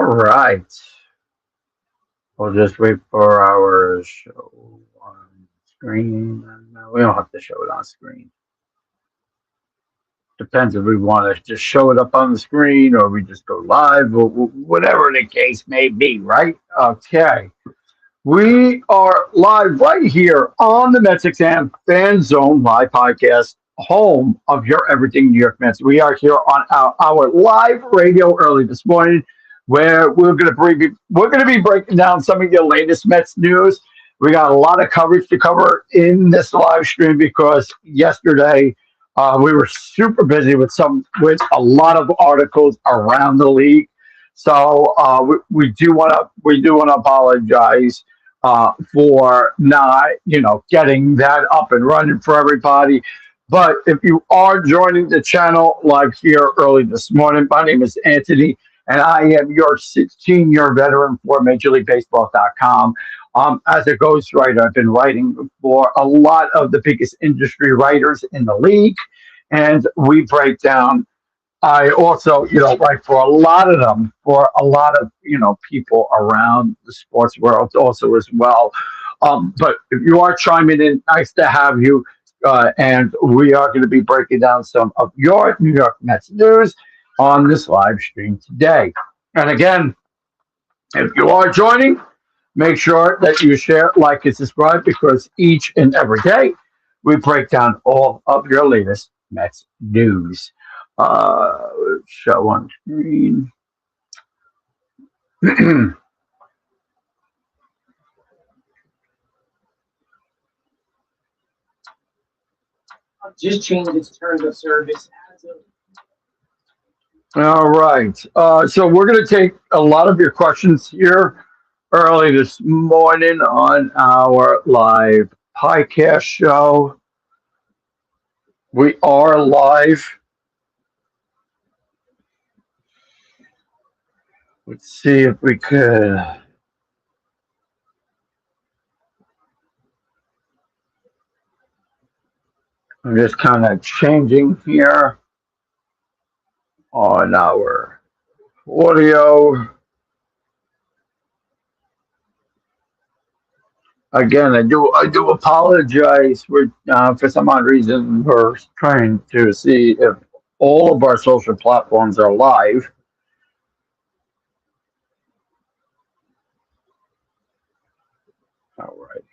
right. We'll just wait for our show on screen. No, we don't have to show it on screen. Depends if we want to just show it up on the screen or we just go live or whatever the case may be, right? Okay. We are live right here on the MetsXMFanZone Live Podcast, home of your Everything New York Mets. We are here on our live radio early this morning, where we're going to be breaking down some of your latest Mets news. We got a lot of coverage to cover in this live stream because yesterday we were super busy with a lot of articles around the league. So we do want to apologize for not getting that up and running for everybody. But if you are joining the channel live here early this morning, my name is Anthony, and I am your 16-year veteran for MajorLeagueBaseball.com. As a ghostwriter, I've been writing for a lot of the biggest industry writers in the league, and we break down. I also, write for a lot of them, for a lot of, people around the sports world also as well. But if you are chiming in, nice to have you. And we are going to be breaking down some of your New York Mets news on this live stream today. And again, if you are joining, make sure that you share, like, and subscribe because each and every day we break down all of your latest Mets news. Show on screen. Just changed its terms of service as of. All right. So we're going to take a lot of your questions here early this morning on our live podcast show. We are live. Let's see if we could. I'm just kind of changing here on our audio. Again, I do apologize. For some odd reason we're trying to see if all of our social platforms are live. All right.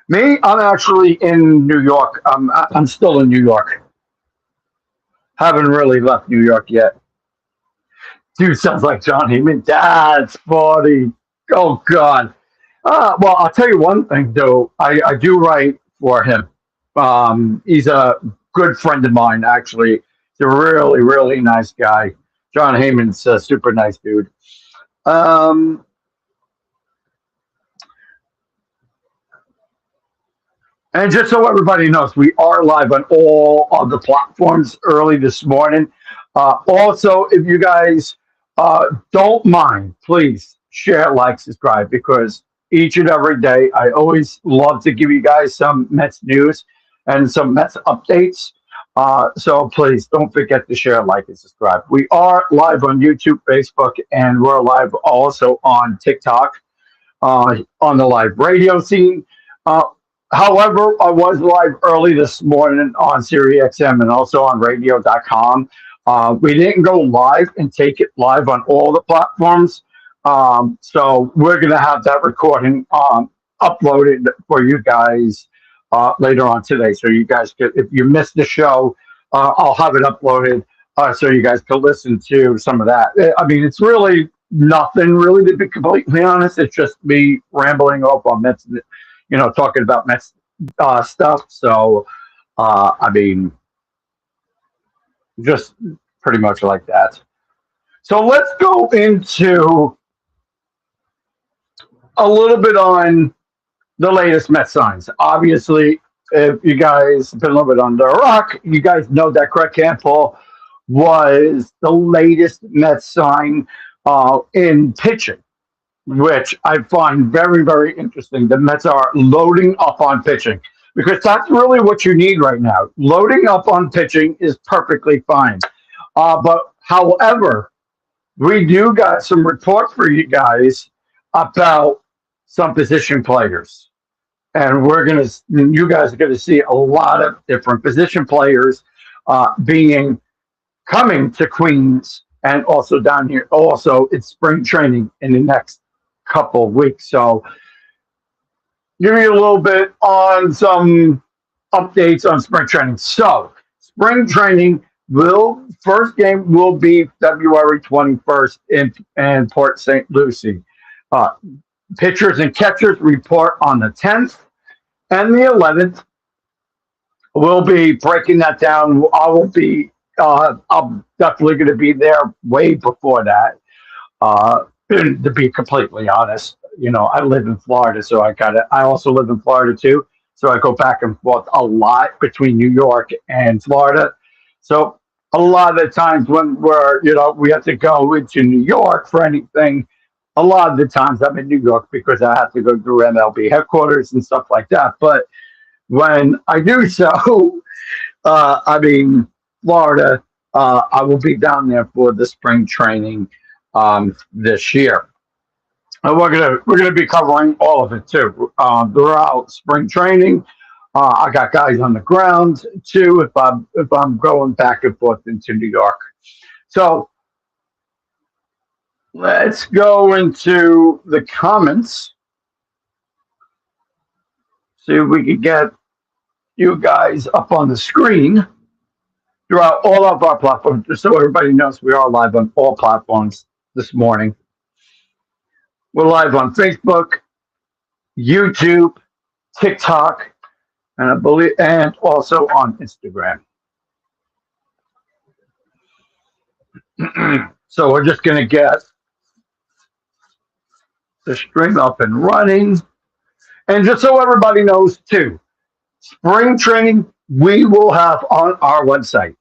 Me, I'm actually in New York. I'm still in New York. Haven't really left New York yet. Dude sounds like John Heyman. That's funny. Oh God. Well, I'll tell you one thing though. I do write for him. He's a good friend of mine, actually. He's a really, really nice guy. John Heyman's a super nice dude. And just so everybody knows, we are live on all of the platforms early this morning. Also, if you guys don't mind, please share, like, subscribe, because each and every day I always love to give you guys some Mets news and some Mets updates. So please don't forget to share, like, and subscribe. We are live on YouTube, Facebook, and we're live also on TikTok on the live radio scene. However, I was live early this morning on SiriusXM and also on radio.com. We didn't go live and take it live on all the platforms. So we're going to have that recording uploaded for you guys later on today. So you guys could, if you missed the show, I'll have it uploaded so you guys can listen to some of that. I mean, it's really nothing really, to be completely honest. It's just me rambling off on Mets, talking about Mets stuff. So, I mean, just pretty much like that. So let's go into a little bit on the latest Mets signs. Obviously, if you guys have been a little bit under a rock, you guys know that Craig Campbell was the latest Mets sign in pitching, which I find very, very interesting. The Mets are loading up on pitching. because that's really what you need right now. Loading up on pitching is perfectly fine. But however, we do got some reports for you guys about some position players. And you guys are gonna see a lot of different position players being coming to Queens and also down here. Also, it's spring training in the next couple of weeks. So, give me a little bit on some updates on spring training. So, spring training will first game will be February 21st in Port St. Lucie. Uh, Pitchers and catchers report on the 10th and the 11th. We'll be breaking that down. I'm definitely going to be there way before that. To be completely honest, I live in Florida, so I also live in Florida too. So I go back and forth a lot between New York and Florida. So a lot of the times when we have to go into New York for anything, a lot of the times I'm in New York because I have to go through MLB headquarters and stuff like that. But when I do so, I mean, Florida, I will be down there for the spring training this year. And we're gonna be covering all of it too throughout spring training. I got guys on the ground too if I'm going back and forth into New York. So let's go into the comments. See if we can get you guys up on the screen throughout all of our platforms, just so everybody knows we are live on all platforms this morning. We're live on Facebook, YouTube, TikTok, and also on Instagram. So we're just going to get the stream up and running. And just so everybody knows too, spring training we will have on our website.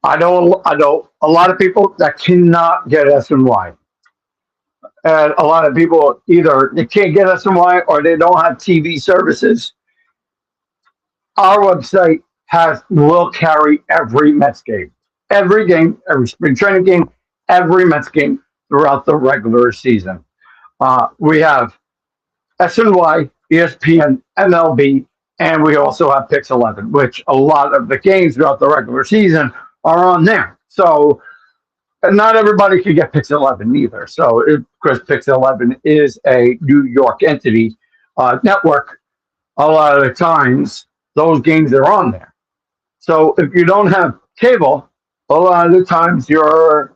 I know a lot of people that cannot get SNY. And a lot of people either they can't get SNY or they don't have TV services. Our website will carry every Mets game. Every game, every spring training game, every Mets game throughout the regular season. We have SNY, ESPN, MLB, and we also have Pix 11, which a lot of the games throughout the regular season are on there. So, and not everybody can get Pix 11 either. So, because Pix 11 is a New York entity network, a lot of the times those games are on there. So, if you don't have cable, a lot of the times you're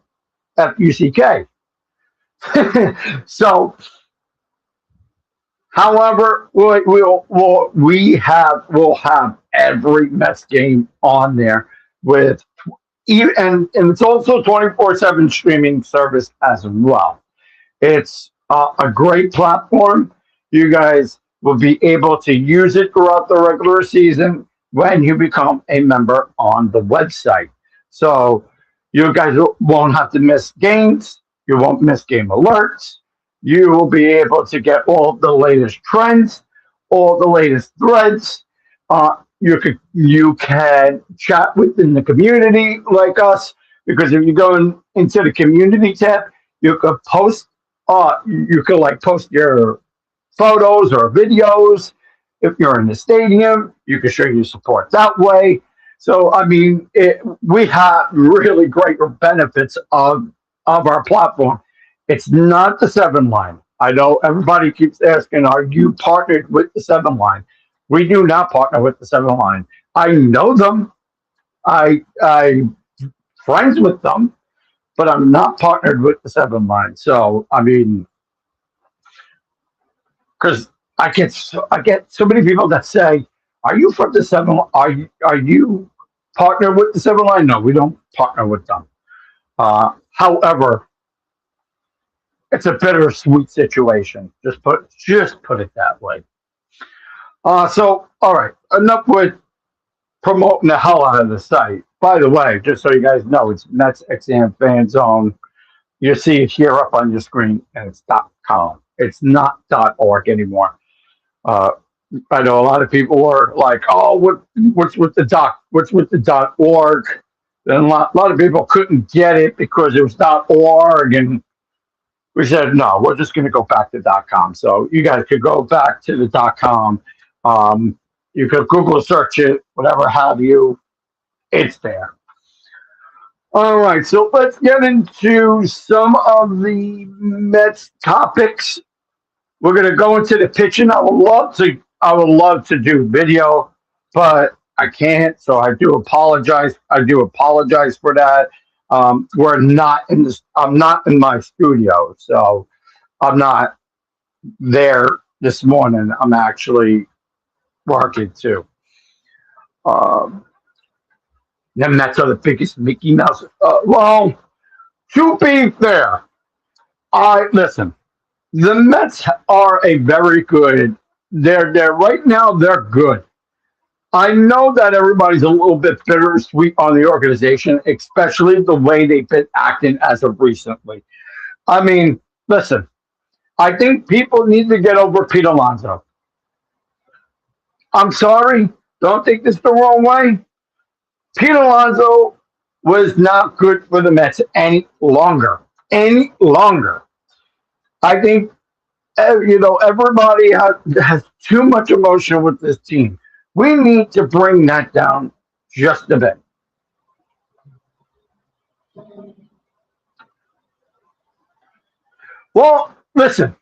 FUCK. So, however, we'll have every Mets game on there and it's also 24/7 streaming service as well. It's a great platform. You guys will be able to use it throughout the regular season when you become a member on the website. So you guys won't have to miss games. You won't miss game alerts. You will be able to get all the latest trends, all the latest threads. You can chat within the community like us, because if you go into the community tab, you could post. You could post your photos or videos. If you're in the stadium, you can show your support that way. So I mean, we have really great benefits of our platform. It's not the 7 line. I know everybody keeps asking, are you partnered with the 7 line? We do not partner with the 7 line. I know them. I'm friends with them, but I'm not partnered with the 7 line. So I mean, because I get so many people that say, "Are you from the 7? Are you partnered with the 7 line?" No, we don't partner with them. However, it's a bittersweet situation. Just put it that way. So all right, enough with promoting the hell out of the site. By the way, just so you guys know, it's MetsXMFanZone. You see it here up on your screen, and it's .com. It's not .org anymore. I know a lot of people were like, "Oh, what's with the doc? What's with the .org?" And a lot of people couldn't get it because it was .org, and we said, "No, we're just going to go back to .com." So you guys could go back to the .com. Um, you could Google search it, whatever have you. It's there. All right, so let's get into some of the Mets topics. We're gonna go into the pitching. I would love to do video, but I can't. So I do apologize. I do apologize for that. We're not in this. I'm not in my studio, so I'm not there this morning. I'm actually working too. Um, the Mets are the biggest Mickey Mouse. Well, to be fair, I listen. The Mets are a very good. They're right now. They're good. I know that everybody's a little bit bittersweet on the organization, especially the way they've been acting as of recently. I mean, listen. I think people need to get over Pete Alonso. I'm sorry. Don't take this the wrong way. Pete Alonso was not good for the Mets any longer. Any longer. I think everybody has too much emotion with this team. We need to bring that down just a bit. Well, listen,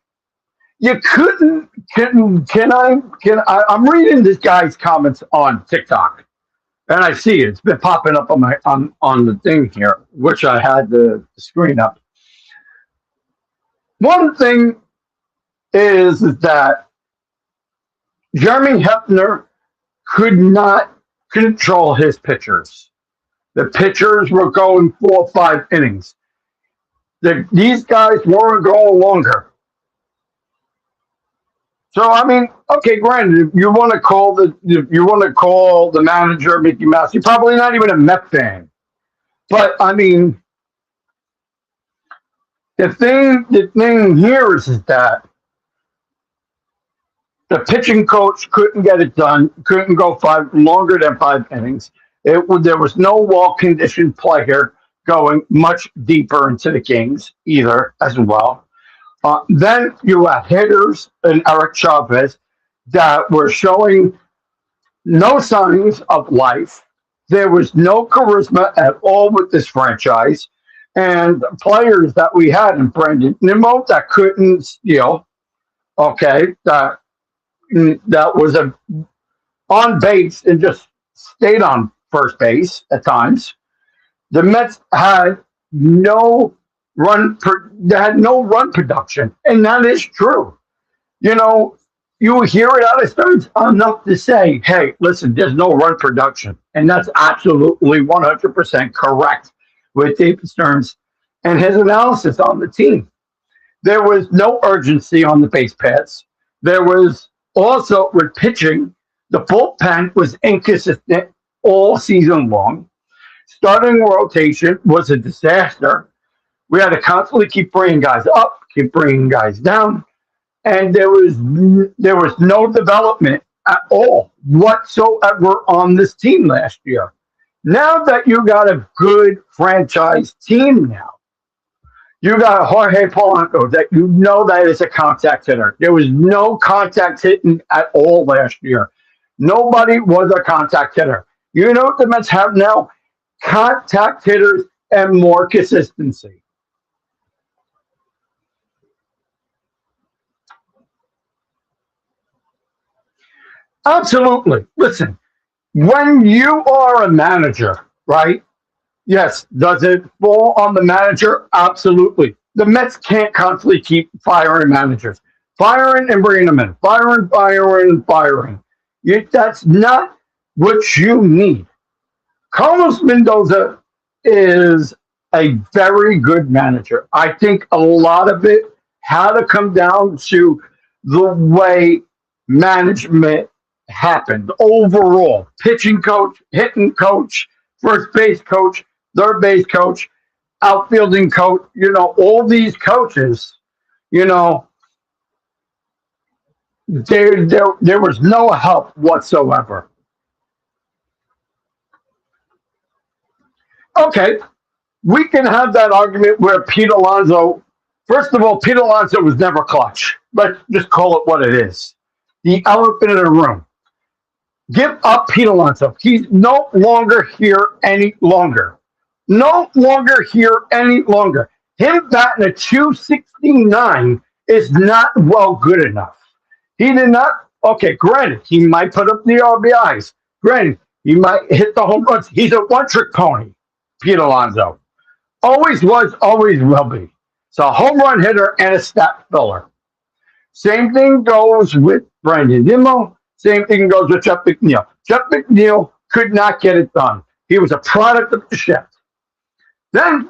you couldn't. I'm reading this guy's comments on TikTok, and I see it. It's been popping up on my on the thing here, which I had the screen up. One thing is that Jeremy Hefner could not control his pitchers. The pitchers were going 4 or 5 innings. These guys weren't going longer. So I mean, okay, granted, if you want to call the manager Mickey Mouse, you're probably not even a Met fan. But I mean, the thing here is that the pitching coach couldn't get it done, couldn't go longer than 5 innings. There was no well conditioned player going much deeper into the games either, as well. Then you had hitters and Eric Chavez that were showing no signs of life. There was no charisma at all with this franchise. And players that we had in Brandon Nimmo that couldn't steal, okay, that was a on base and just stayed on first base at times. The Mets had no they had no run production, and that is true. You know, you hear it out of Stearns enough to say, "Hey, listen, there's no run production," and that's absolutely 100% correct with David Stearns and his analysis on the team. There was no urgency on the base paths. There was also with pitching, the bullpen was inconsistent all season long. Starting rotation was a disaster. We had to constantly keep bringing guys up, keep bringing guys down, and there was no development at all whatsoever on this team last year. Now that you got a good franchise team now, you got Jorge Polanco that you know that is a contact hitter. There was no contact hitting at all last year. Nobody was a contact hitter. You know what the Mets have now? Contact hitters and more consistency. Absolutely. Listen, when you are a manager, right? Yes. Does it fall on the manager? Absolutely. The Mets can't constantly keep firing managers, firing and bringing them in, firing. That's not what you need. Carlos Mendoza is a very good manager. I think a lot of it had to come down to the way management happened overall. Pitching coach, hitting coach, first base coach, third base coach, outfielding coach, all these coaches, you know, There was no help whatsoever. Okay, we can have that argument where Pete Alonso, first of all, Pete Alonso was never clutch. Let's just call it what it is. The elephant in the room. Give up Pete Alonso. He's no longer here any longer. No longer here any longer. Him batting a 269 is not well good enough. He did not. Okay, granted, he might put up the RBIs. Granted, he might hit the home runs. He's a one trick pony, Pete Alonso. Always was, always will be. So a home run hitter and a stat filler. Same thing goes with Brandon Nimmo. Same thing goes with Jeff McNeil. Jeff McNeil could not get it done. He was a product of the shift. Then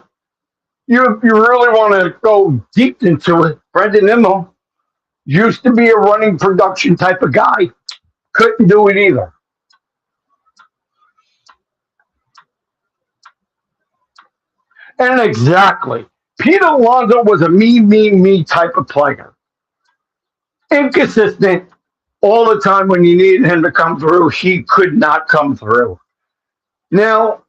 you really want to go deep into it. Brandon Nimmo used to be a running production type of guy. Couldn't do it either. And exactly. Pete Alonso was a me type of player. Inconsistent all the time when you needed him to come through. He could not come through. Now,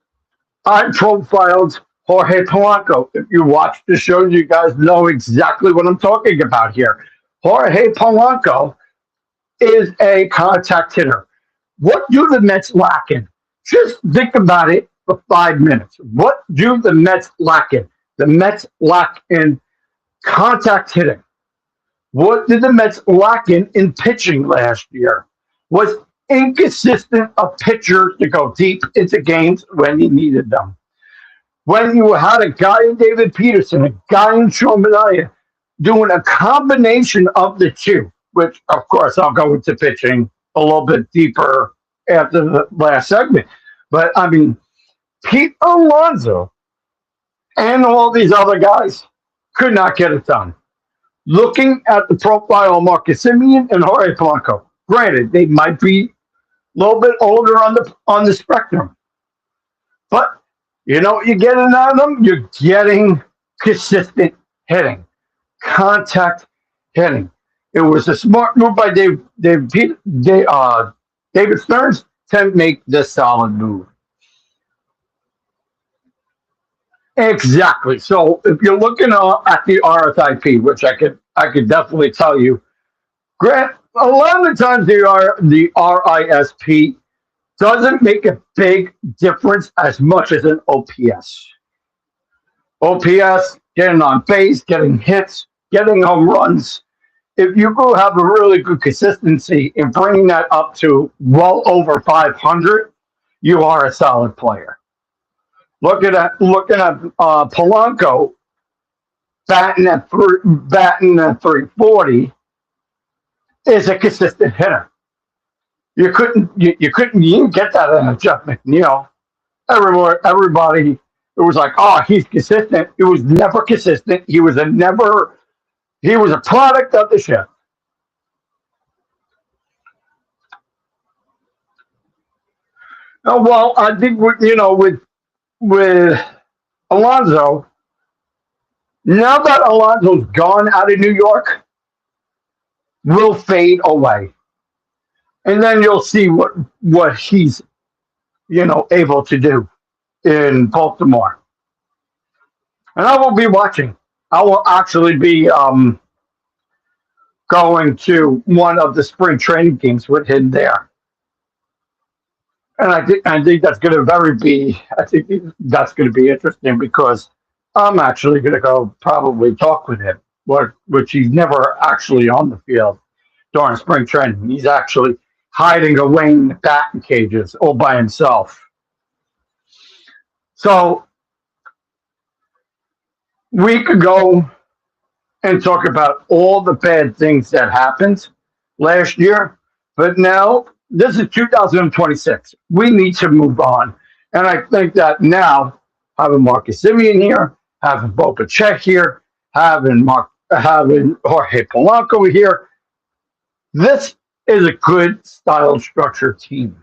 I profiled Jorge Polanco. If you watch the show, you guys know exactly what I'm talking about here. Jorge Polanco is a contact hitter. What do the Mets lack in? Just think about it for 5 minutes. What do the Mets lack in? The Mets lack in contact hitting. What did the Mets lack in pitching last year? Was inconsistent of pitchers to go deep into games when he needed them. When you had a guy in David Peterson, a guy in Sean Manaea, doing a combination of the two, which, of course, I'll go into pitching a little bit deeper after the last segment. But, I mean, Pete Alonso and all these other guys could not get it done. Looking at the profile of Marcus Simeon and Jorge Polanco, granted, they might be a little bit older on the spectrum. But you know what you're getting out of them? You're getting consistent hitting, contact hitting. It was a smart move by David Stearns to make this solid move. Exactly. So if you're looking at the RSIP, which I could definitely tell you, Grant, a lot of the times the RISP doesn't make a big difference as much as an OPS. OPS, getting on base, getting hits, getting home runs. If you go have a really good consistency in bringing that up to well over 500, you are a solid player. Looking at Polanco batting at 340 is a consistent hitter. You didn't get that in a Jeff McNeil. Everybody, it was like, oh, he's consistent. It was never consistent. He was a product of the shift. Oh, well, I think with Alonso, now that Alonso's gone out of New York, will fade away. And then you'll see what he's able to do in Baltimore. And I will be watching. I will actually be going to one of the spring training games with him there. And I think that's going to be interesting because I'm actually going to go probably talk with him, which he's never actually on the field during spring training. He's actually hiding away in the batting cages all by himself. So we could go and talk about all the bad things that happened last year, but now this is 2026. We need to move on. And I think that now, having Marcus Simeon here, having Boca Check here, having Jorge Polanco here, this is a good style structure team.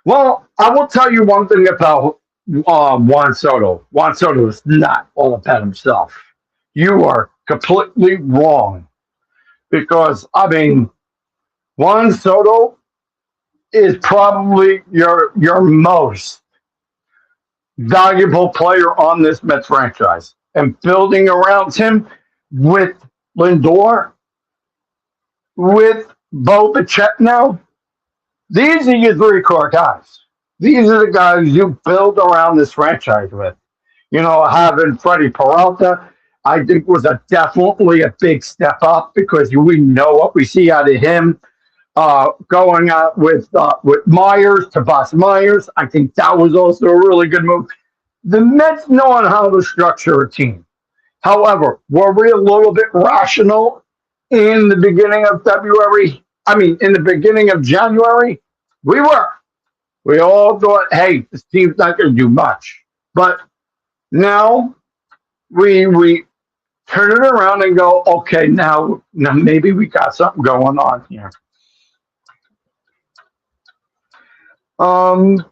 Well, I will tell you one thing about Juan Soto. Juan Soto is not all about himself. You are completely wrong because I mean Juan Soto is probably your most valuable player on this Mets franchise, and building around him with Lindor, with Bo Bichette now. These are your three core guys. These are the guys you build around this franchise with. You know, having Freddie Peralta, I think was a definitely a big step up because we know what we see out of him. Going out with Myers, Tobias Myers, I think that was also a really good move. The Mets know how to structure a team. However, were we a little bit rational in the beginning of February? I mean, in the beginning of January, we were. We all thought, hey, this team's not going to do much. But now we turn it around and go, okay, now maybe we got something going on here. Um,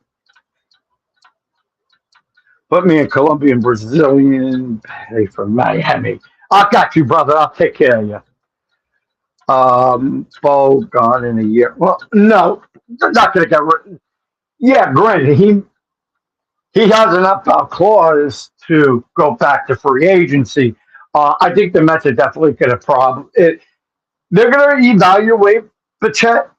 Put me in Colombian Brazilian pay for Miami. I got you, brother. I'll take care of you. Bo gone in a year. Well, no, they're not going to get rid. Yeah, granted, he has an opt-out clause to go back to free agency. I think the Mets are definitely going to they're going to evaluate Bichette.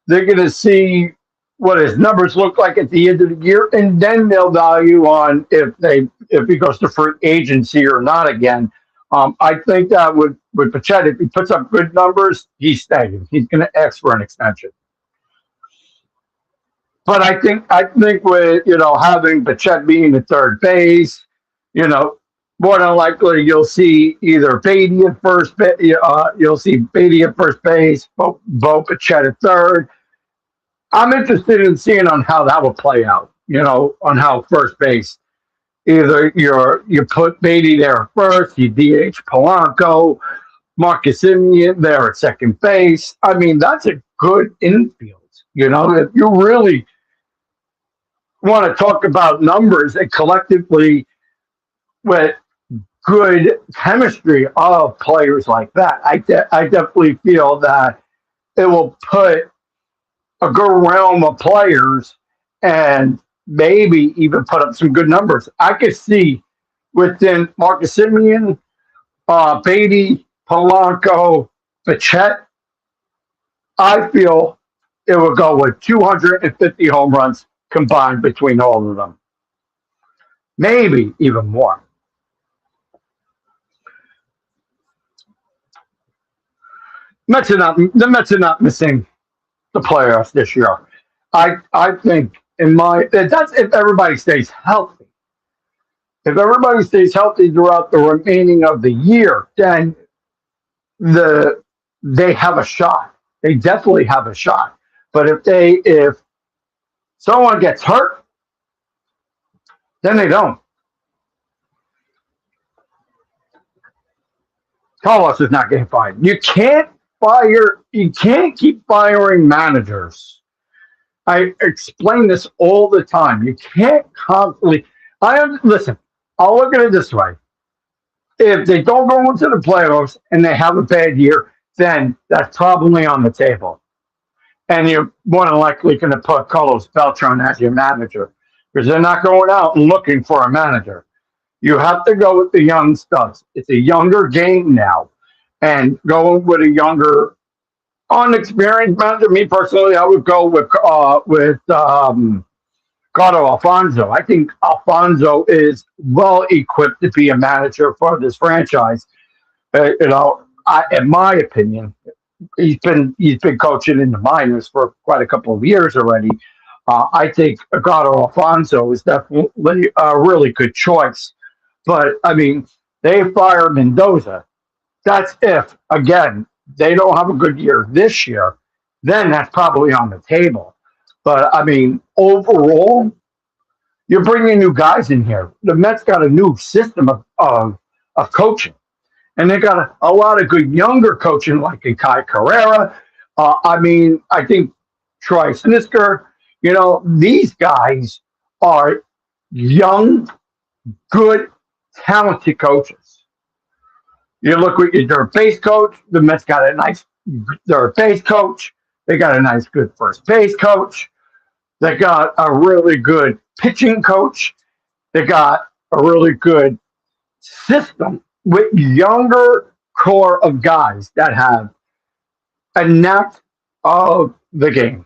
They're going to see what his numbers look like at the end of the year, and then they'll value on if he goes to free agency or not again. I think that with Bichette, if he puts up good numbers, he's staying. He's going to ask for an extension. But I think with having Bichette being the third base, you know, more than likely you'll see either Beatty at first base. You'll see Beatty at first base, Bo Bichette at third. I'm interested in seeing on how that will play out. On how first base. Either you put Beatty there at first, you DH Polanco, Marcus Simeon there at second base. I mean, that's a good infield. If you really want to talk about numbers and collectively with good chemistry of players like that, I definitely feel that it will put a good realm of players and maybe even put up some good numbers. I could see within Marcus Simeon, Beatty, Polanco, Bichette, I feel it will go with 250 home runs combined between all of them. Maybe even more. The Mets are not missing the playoffs this year. I think that's if everybody stays healthy. If everybody stays healthy throughout the remaining of the year, then they have a shot. They definitely have a shot. But if someone gets hurt, then they don't. Carlos is not getting fired. You can't keep firing managers. I explain this all the time. You can't constantly. Listen. I'll look at it this way: if they don't go into the playoffs and they have a bad year, then that's probably on the table, and you're more than likely going to put Carlos Beltran as your manager because they're not going out and looking for a manager. You have to go with the young studs. It's a younger game now, and going with a younger, unexperienced manager. Me personally, I would go with Gato Alfonso. I think Alfonso is well equipped to be a manager for this franchise. In my opinion, he's been coaching in the minors for quite a couple of years already. I think Gato Alfonso is definitely a really good choice. But I mean, they fire Mendoza. That's if again they don't have a good year this year. Then that's probably on the table. But I mean, overall, you're bringing new guys in here. The Mets got a new system of coaching, and they got a lot of good younger coaching, like in Kai Carrera. I think Troy Snisker. These guys are young, good, talented coaches. You look at their base coach. The Mets got a nice their base coach. They got a nice, good first base coach. They got a really good pitching coach. They got a really good system with younger core of guys that have a knack of the game.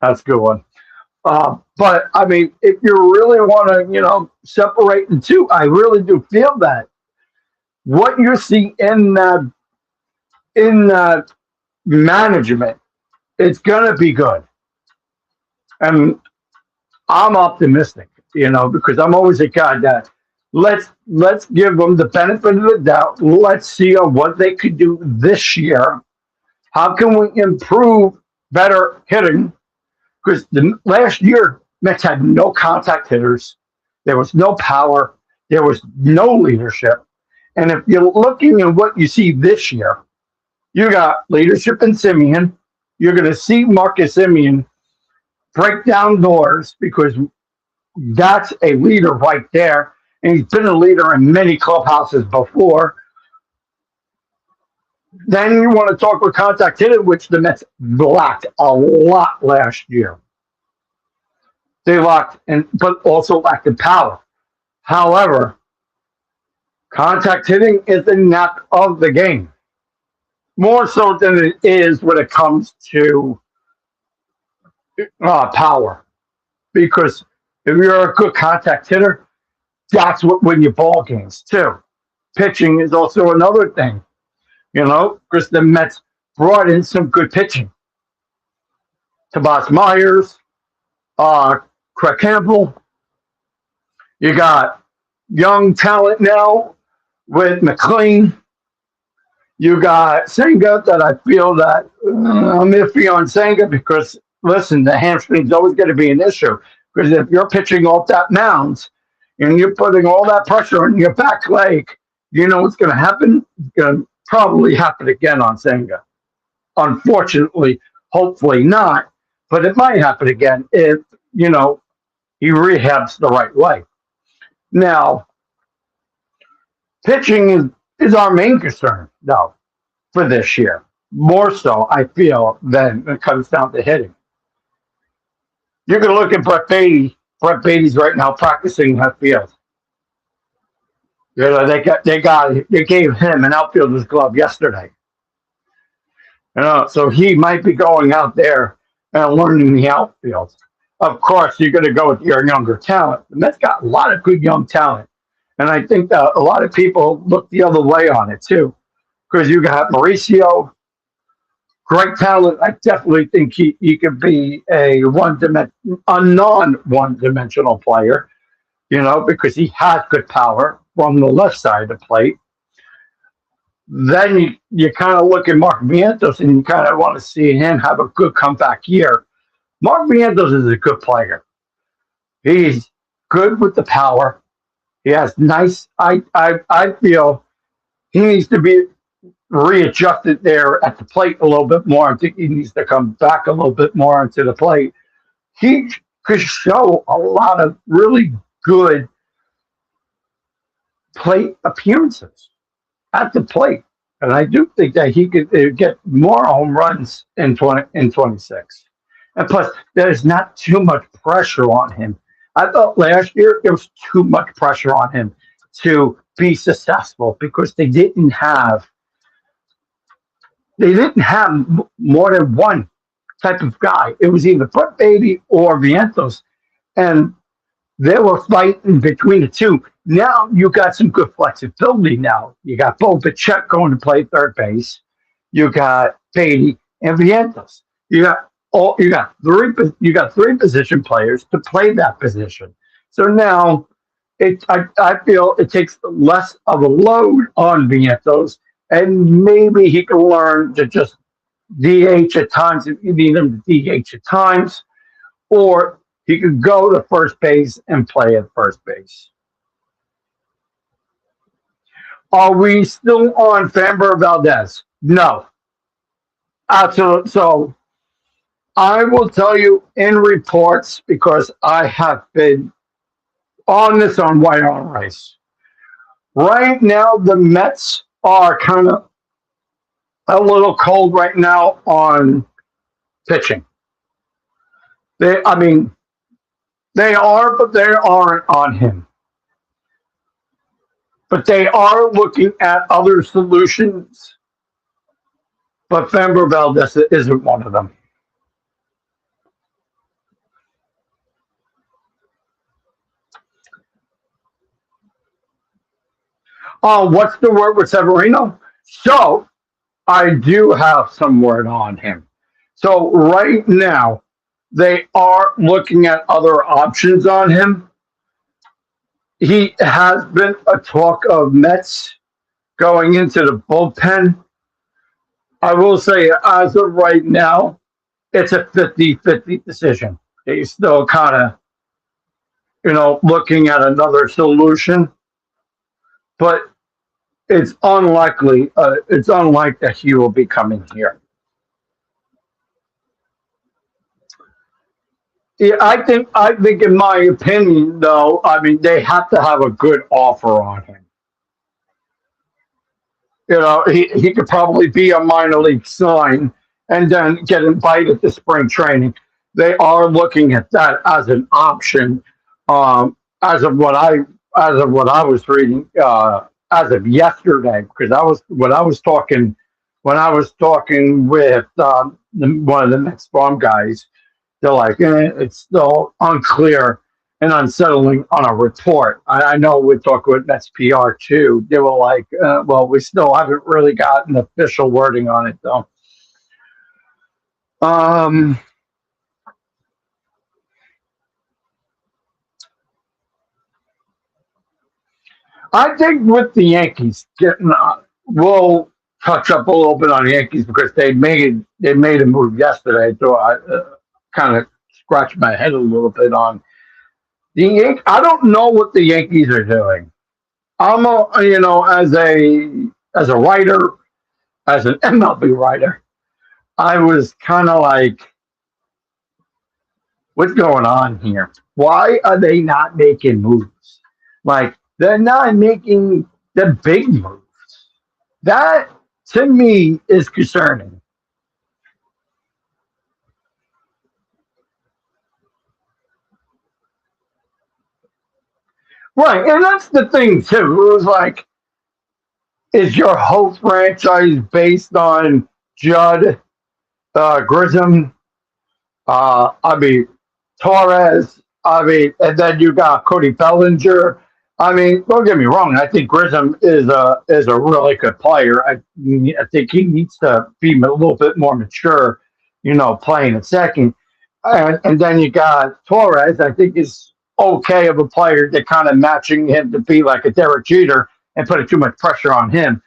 That's a good one. But I mean, if you really want to, separate the two, I really do feel that what you see in management, it's gonna be good, and I'm optimistic, because I'm always a guy that let's give them the benefit of the doubt. Let's see what they could do this year. How can we improve better hitting? Because the last year, Mets had no contact hitters. There was no power. There was no leadership. And if you're looking at what you see this year, you got leadership in Simeon. You're going to see Marcus Simeon break down doors because that's a leader right there. And he's been a leader in many clubhouses before. Then you want to talk with contact hitting, which the Mets lacked a lot last year. They lacked, but also lacked in power. However, contact hitting is the knack of the game, more so than it is when it comes to power. Because if you're a good contact hitter, that's what win you ball games too. Pitching is also another thing, because the Mets brought in some good pitching. Tobias Myers, Craig Campbell. You got young talent now with McLean. You got Senga that I feel that I'm iffy on Senga because, listen, the hamstring's always going to be an issue. Because if you're pitching off that mound and you're putting all that pressure on your back leg, you know what's going to happen? It's going to probably happen again on Senga. Unfortunately, hopefully not, but it might happen again if, he rehabs the right way. Now, pitching is our main concern, though, for this year. More so, I feel, than it comes down to hitting. You can look at Brett Beatty. Brett Beatty's right now practicing left field. They gave him an outfielder's glove yesterday. So he might be going out there and learning the outfield. Of course, you're going to go with your younger talent. The Mets got a lot of good young talent. And I think that a lot of people look the other way on it, too. Because you got Mauricio, great talent. I definitely think he could be a non-one-dimensional player, because he has good power from the left side of the plate. Then you kind of look at Mark Vientos and you kind of want to see him have a good comeback year. Mark Vientos is a good player. He's good with the power. He has nice. I feel he needs to be readjusted there at the plate a little bit more. I think he needs to come back a little bit more into the plate. He could show a lot of really good plate appearances at the plate. And I do think that he could get more home runs in 26. And plus, there's not too much pressure on him. I thought last year there was too much pressure on him to be successful because they didn't have more than one type of guy. It was either Brett Beatty or Vientos. And they were fighting between the two. Now you got some good flexibility now. You got Bo Bichette going to play third base. You got Beatty and Vientos. You got three position players to play that position. So now I feel it takes less of a load on Vientos, and maybe he can learn to just DH at times if you need him to DH at times, or he could go to first base and play at first base. Are we still on Framber Valdez? No, absolutely. So I will tell you in reports because I have been on this on white on rice. Right now, the Mets are kind of a little cold right now on pitching. I mean, they are, but they aren't on him. But they are looking at other solutions. But Framber Valdez isn't one of them. What's the word with Severino? So I do have some word on him. So right now, they are looking at other options on him. He has been a talk of Mets going into the bullpen. I will say, as of right now, it's a 50-50 decision. He's still kind of, looking at another solution, but it's unlikely. It's unlikely that he will be coming here. Yeah, I think, in my opinion, though, I mean, they have to have a good offer on him. He could probably be a minor league sign and then get invited to spring training. They are looking at that as an option. As of what I was reading, as of yesterday, because I was when I was talking with one of the next farm guys, they're like, it's still unclear and unsettling on a report. I know we talked with Mets PR too. They were like, well, we still haven't really gotten official wording on it though. Um, I think with the Yankees getting, we'll touch up a little bit on the Yankees because they made a move yesterday, so I kind of scratched my head a little bit on the Yankees. I don't know what the Yankees are doing. As a writer, as an MLB writer, I was kind of like, what's going on here? Why are they not making moves? Like, they're not making the big moves. That, to me, is concerning. Right, and that's the thing, too. It was like, is your whole franchise based on Judd, Grissom, I mean, Torres. I mean, and then you got Cody Bellinger. I mean, don't get me wrong. I think Grissom is a really good player. I think he needs to be a little bit more mature, playing at second. And then you got Torres. I think is okay of a player that kind of matching him to be like a Derek Jeter and putting too much pressure on him.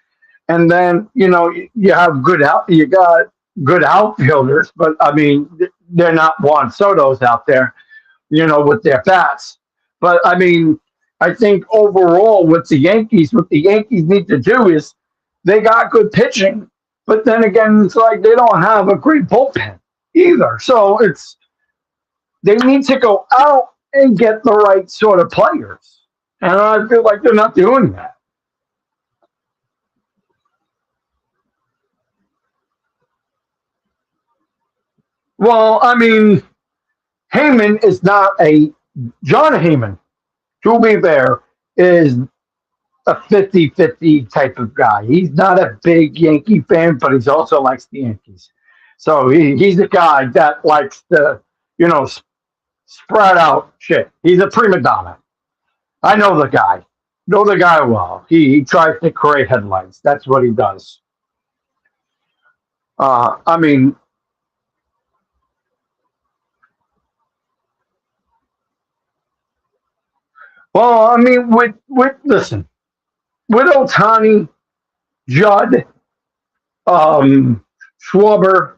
And then you have you got good outfielders, but I mean they're not Juan Soto's out there, with their bats. But I mean, I think overall with the Yankees, what the Yankees need to do is they got good pitching, but then again, it's like they don't have a great bullpen either. So they need to go out and get the right sort of players, and I feel like they're not doing that. Well, I mean, Heyman is not a John Heyman, to be fair, is a 50-50 type of guy. He's not a big Yankee fan, but he also likes the Yankees. So he's a guy that likes to, you know, spread out shit. He's a prima donna. I know the guy. Know the guy well. He tries to create headlines. That's what he does. I mean, well, I mean, with listen, with Otani, Judd, um, Schwarber,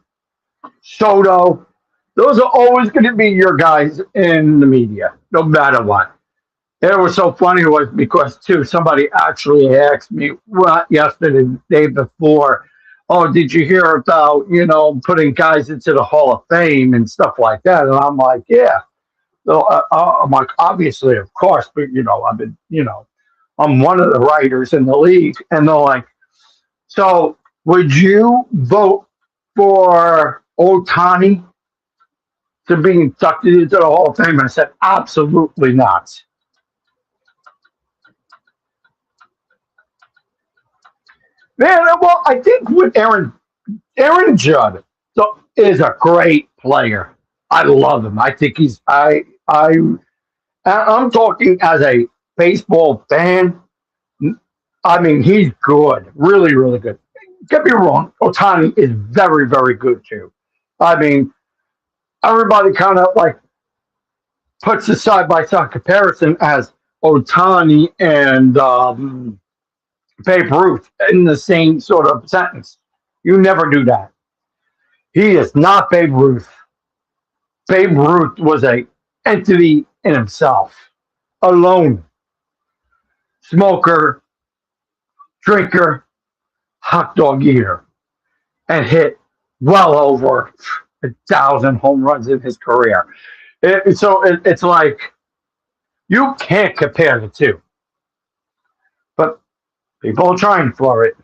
Soto, those are always going to be your guys in the media, no matter what. It was so funny was because too somebody actually asked me what yesterday, the day before, oh, did you hear about putting guys into the Hall of Fame and stuff like that? And I'm like, yeah. So I'm like, obviously, of course, but I've been, I'm one of the writers in the league, and they're like, so would you vote for Otani to be inducted into the Hall of Fame? And I said, absolutely not. Man, well, I think with Aaron Judd is a great player. I love him. I think I'm talking as a baseball fan. I mean, he's good, really, really good. Get me wrong, Otani is very, very good too. I mean, everybody kind of like puts the side by side comparison as Otani and Babe Ruth in the same sort of sentence. You never do that. He is not Babe Ruth. Babe Ruth was a entity in himself, alone, smoker, drinker, hot dog eater, and hit well over 1,000 home runs in his career. It's like you can't compare the two, but people are trying for it.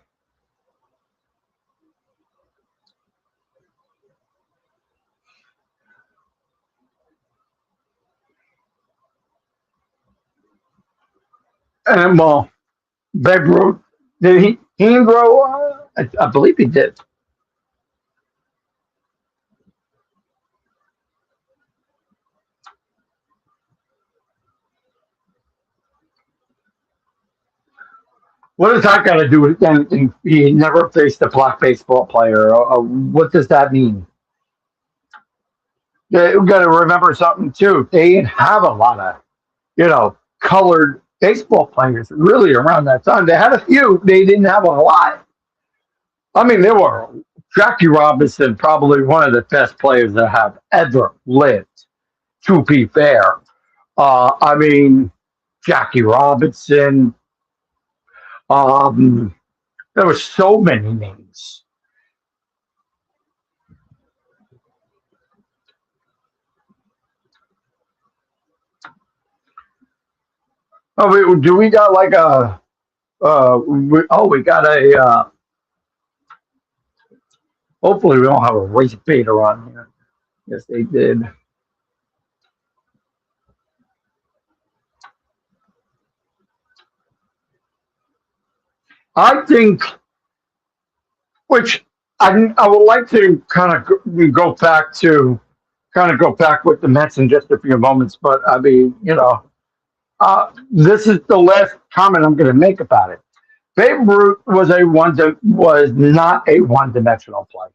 And well, Babe Ruth, did he didn't grow? I believe he did. What does that got to do with anything? He never faced a black baseball player. What does that mean? Yeah, we got to remember something too. They didn't have a lot of, colored baseball players really around that time. They had a few. They didn't have a lot. I mean, there were Jackie Robinson, probably one of the best players that have ever lived. To be fair, I mean, Jackie Robinson. Um, there were so many names. Oh, do we got like a? We got a. Hopefully, we don't have a race baiter on here. Yes, they did. I think, which I would like to kind of go back to, kind of go back with the Mets in just a few moments. But I mean, this is the last comment I'm going to make about it. Babe Ruth was not a one-dimensional player.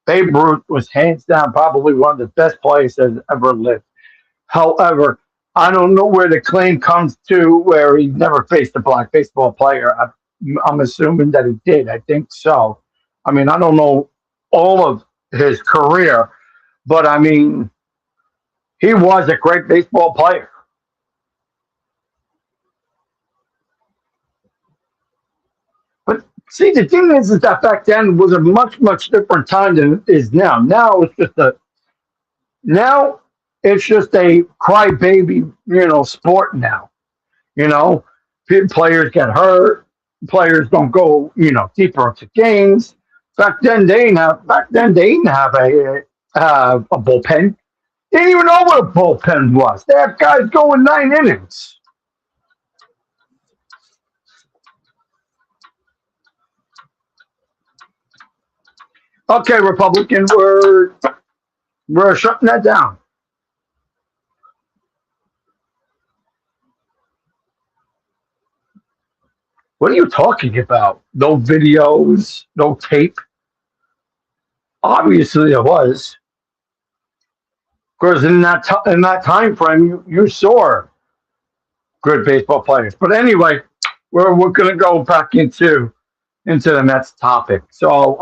Babe Ruth was hands down probably one of the best players that has ever lived. However, I don't know where the claim comes to where he never faced a black baseball player. I'm assuming that he did. I think so. I mean, I don't know all of his career, but I mean, he was a great baseball player. But see, the thing is that back then was a much, much different time than it is now. Now it's just a crybaby, sport now. You know, players get hurt, players don't go, deeper into games. Back then they didn't have a bullpen. They didn't even know what a bullpen was. They had guys going 9 innings. Okay, Republican, we're shutting that down. What are you talking about? No videos, no tape. Obviously, it was because in that time frame, you saw good baseball players. But anyway, we're going to go back into the Mets topic. So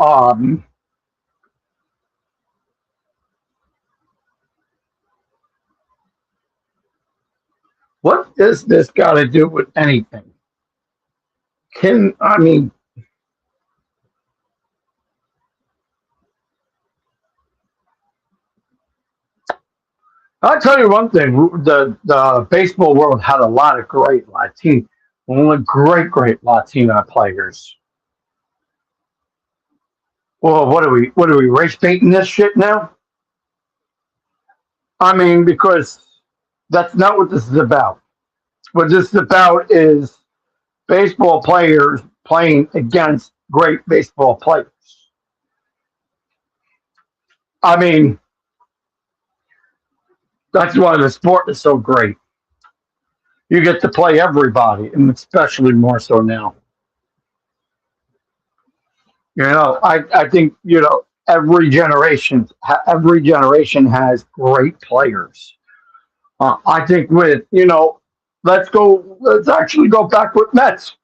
What does this got to do with anything? I mean, I'll tell you one thing. The baseball world had a lot of great Latina players. Well, what are we race baiting this shit now? I mean, because that's not what this is about. What this is about is baseball players playing against great baseball players. I mean, that's why the sport is so great. You get to play everybody, and especially more so now. I think every generation has great players. I think let's actually go back with Mets.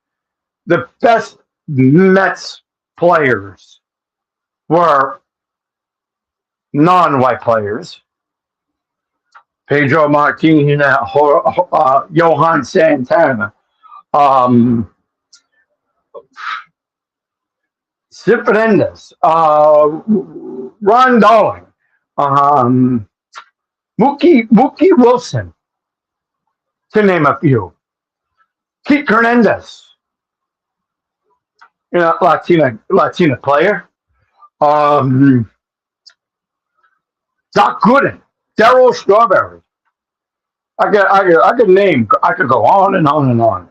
The best Mets players were non-white players. Pedro Martinez, Johan Santana, um, Sid Fernandez, Ron Darling, um, Mookie Wilson, to name a few. Keith Hernandez, Latina player. Um, Doc Gooden, Darryl Strawberry. I could go on and on and on.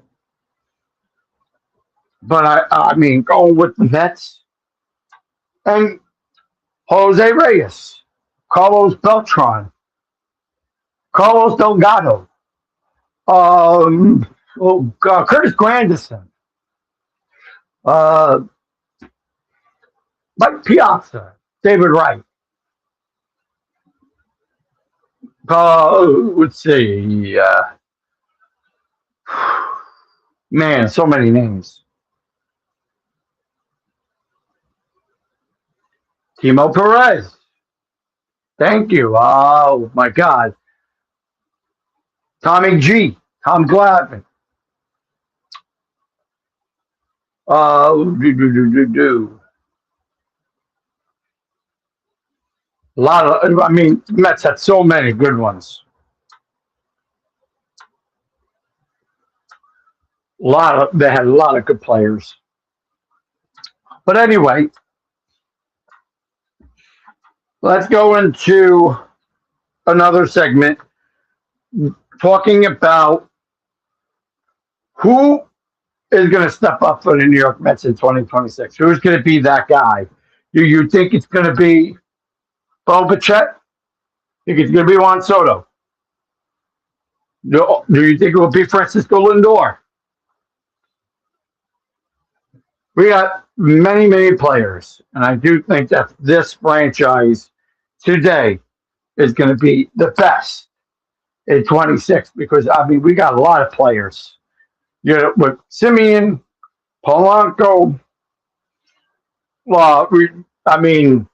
But I mean, going with the Mets and Jose Reyes, Carlos Beltran, Carlos Delgado, Curtis Granderson, uh, Mike Piazza, David Wright. Let's see. Man, so many names. Timo Perez. Thank you. Oh my God. Tommy G. Tom Glavine. Do. A lot of. I mean, Mets had so many good ones. They had a lot of good players. But anyway, let's go into another segment talking about who is going to step up for the New York Mets in 2026. Who's going to be that guy? Do you think it's going to be Bo Bichette? Think it's going to be Juan Soto? Do you think it will be Francisco Lindor? We got many, many players, and I do think that this franchise today is going to be the best in 26 because I mean we got a lot of players. With Simeon, Polanco, I mean,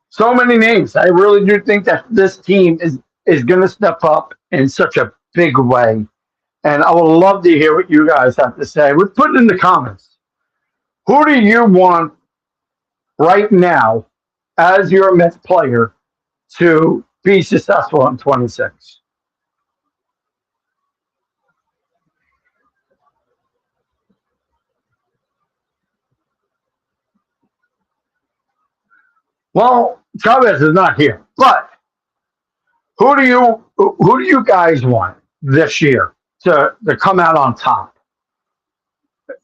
so many names. I really do think that this team is going to step up in such a big way, and I would love to hear what you guys have to say. We put it in the comments. Who do you want right now as your Mets player to be successful in 26? Well, Chavez is not here, but who do you guys want this year to come out on top?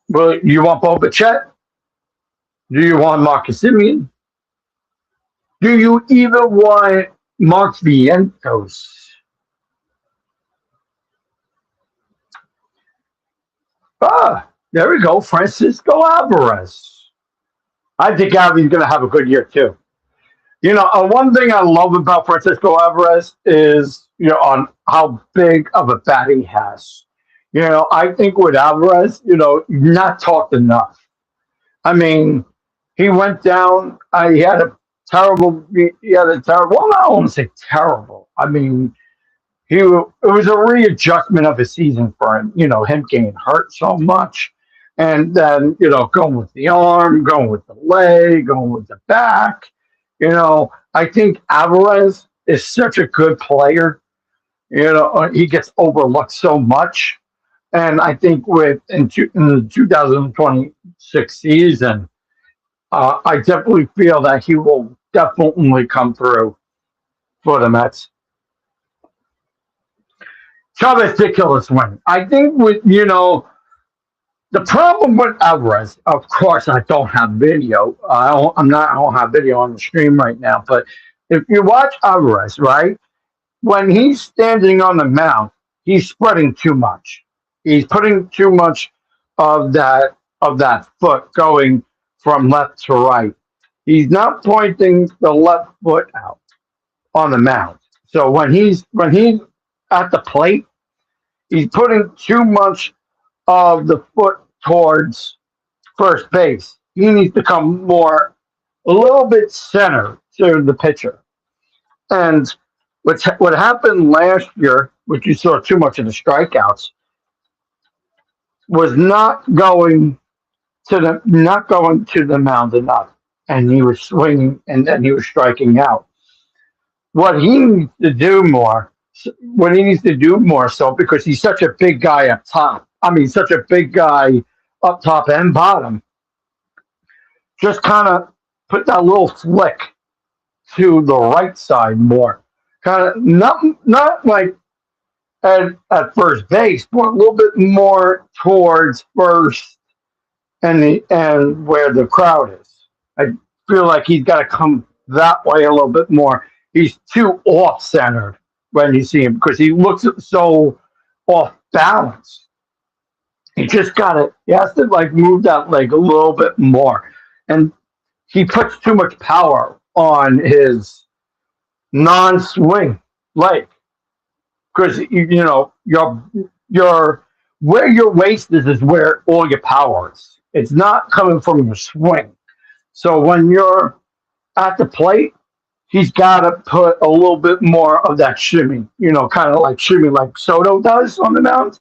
Well, you want Bo Bichette? Do you want Marcus Simeon? Do you even want Mark Vientos? There we go, Francisco Alvarez. I think Alvarez's going to have a good year too. One thing I love about Francisco Alvarez is, on how big of a bat he has. I think with Alvarez, not talked enough. I mean, he went down. He had a terrible. Well, I don't want to say terrible. I mean, it was a readjustment of his season for him. Him getting hurt so much, and then going with the arm, going with the leg, going with the back. I think Alvarez is such a good player. He gets overlooked so much, and I think in the 2026 season, I definitely feel that he will definitely come through for the Mets. How ridiculous win. I think the problem with Alvarez, of course, I don't have video. I don't have video on the stream right now. But if you watch Alvarez, right, when he's standing on the mound, he's spreading too much. He's putting too much of that foot going from left to right. He's not pointing the left foot out on the mound. So when he's at the plate, he's putting too much of the foot towards first base. He needs to come a little bit center to the pitcher. And what happened last year, which you saw too much of the strikeouts, was not going to the mound enough, and he was swinging, and then he was striking out. What he needs to do more, what he needs to do more so, because he's such a big guy up top. I mean, such a big guy up top and bottom. Just kind of put that little flick to the right side more. Kind of not like at first base, but a little bit more towards first and where the crowd is. I feel like he's got to come that way a little bit more. He's too off centered when you see him because he looks so off balance. He has to like move that leg a little bit more. And he puts too much power on his non-swing leg because your where your waist is where all your power is. It's not coming from your swing. So when you're at the plate, he's got to put a little bit more of that shimmy, kind of like shimmy like Soto does on the mound.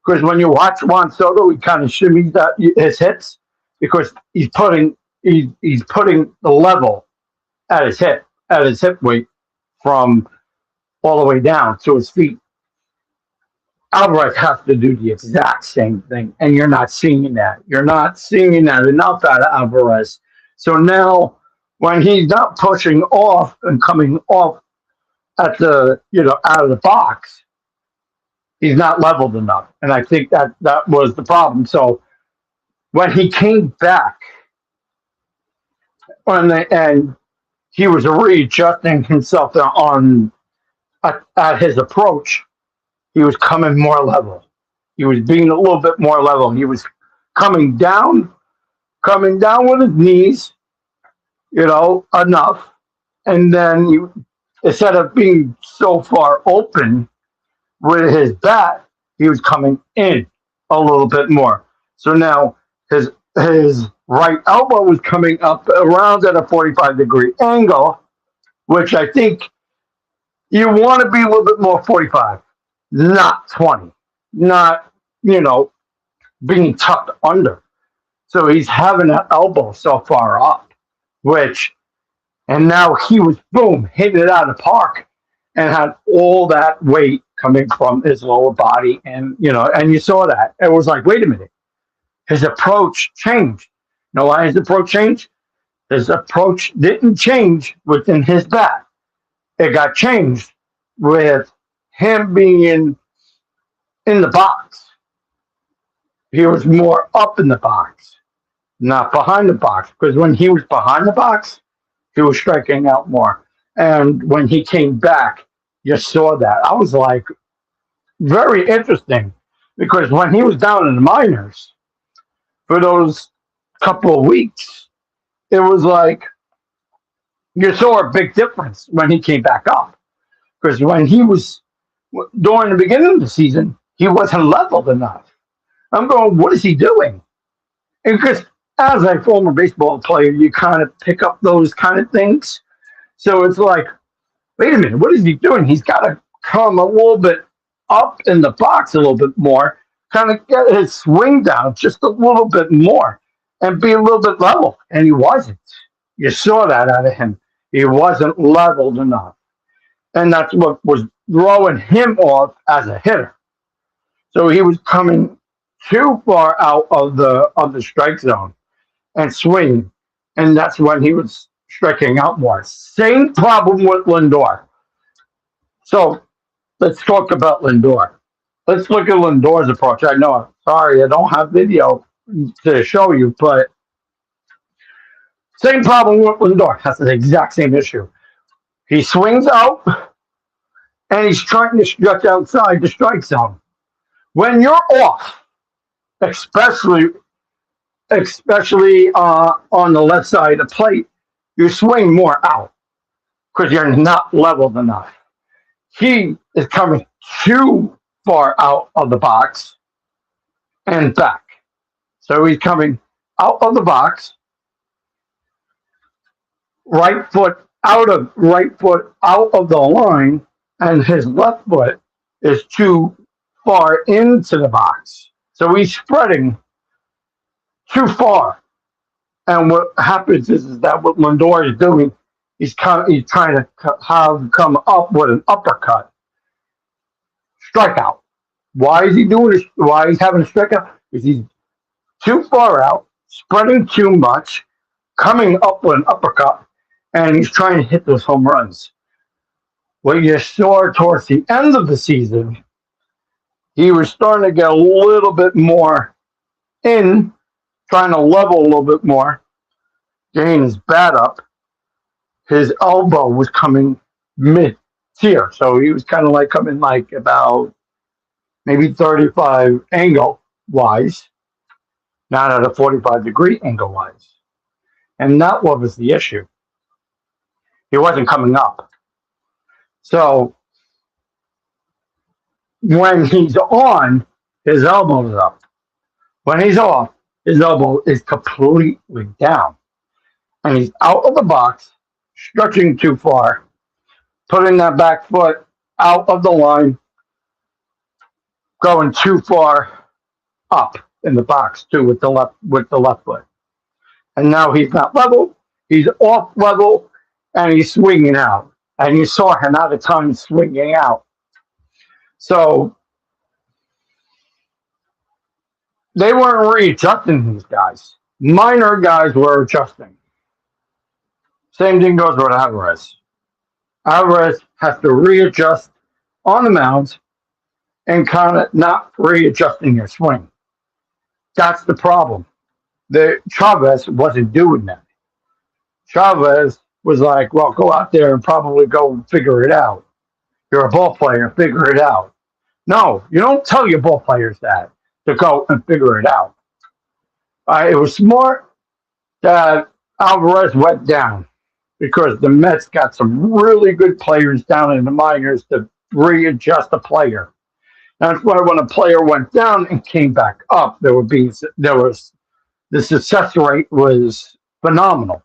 Because when you watch Juan Soto, he kind of shimmies his hits because he's putting the level at his hip weight from all the way down to his feet. Alvarez has to do the exact same thing, and you're not seeing that. You're not seeing that enough out of Alvarez. So now, when he's not pushing off and coming off at out of the box, he's not leveled enough, and I think that was the problem. So when he came back, and he was readjusting himself at his approach. He was coming more level. He was being a little bit more level. He was coming down with his knees, enough. And then instead of being so far open with his bat, he was coming in a little bit more. So now his right elbow was coming up around at a 45-degree angle, which I think you want to be a little bit more 45, not 20, not, being tucked under. So he's having that elbow so far up, and now he was, boom, hitting it out of the park and had all that weight coming from his lower body. And you saw that. It was like, wait a minute. His approach changed. You know why his approach changed? His approach didn't change within his bat. It got changed with him being in the box. He was more up in the box, not behind the box. Because when he was behind the box, he was striking out more. And when he came back, you saw that. I was like, very interesting. Because when he was down in the minors, for those couple of weeks, it was like you saw a big difference when he came back up. Because when he was, during the beginning of the season, he wasn't leveled enough. I'm going, what is he doing? And because as a former baseball player, you kind of pick up those kind of things. So it's like, wait a minute, what is he doing? He's got to come a little bit up in the box a little bit more, kind of get his swing down just a little bit more and be a little bit level. And he wasn't. You saw that out of him. He wasn't leveled enough. And that's what was throwing him off as a hitter. So he was coming too far out of the strike zone and swinging. And that's when he was striking out more. Same problem with Lindor. So let's talk about Lindor. Let's look at Lindor's approach. I know, sorry, I don't have video to show you, but same problem with Lindor. Has the exact same issue. He swings out and he's trying to stretch outside the strike zone. When you're off, especially on the left side of the plate, you swing more out because you're not leveled enough. He is coming too far out of the box and back. So he's coming out of the box, right foot out of the line, and his left foot is too far into the box. So he's spreading too far. And what happens is that what Lindor is doing, he's trying to come up with an uppercut. Strikeout. Why is he doing this? Why he's having a strikeout? Because he's too far out, spreading too much, coming up with an uppercut, and he's trying to hit those home runs. What you saw towards the end of the season, he was starting to get a little bit more in, trying to level a little bit more, getting his bat up. His elbow was coming mid-tier, so he was kind of like coming like about maybe 35 angle-wise, not at a 45-degree angle-wise. And that was the issue. He wasn't coming up. So when he's on, his elbow is up. When he's off, his elbow is completely down. And he's out of the box, stretching too far, putting that back foot out of the line, going too far up in the box too with the left foot. And now he's not level, he's off level, and he's swinging out. And you saw him out of time swinging out. So they weren't readjusting these guys. Minor guys were adjusting. Same thing goes with Alvarez. Alvarez has to readjust on the mound and kind of not readjusting your swing. That's the problem. Chavez wasn't doing that. Chavez was like, well, go out there and probably go and figure it out. You're a ball player, figure it out. No, you don't tell your ball players that, to go and figure it out. It was smart that Alvarez went down because the Mets got some really good players down in the minors to readjust the player. That's why when a player went down and came back up, the success rate was phenomenal.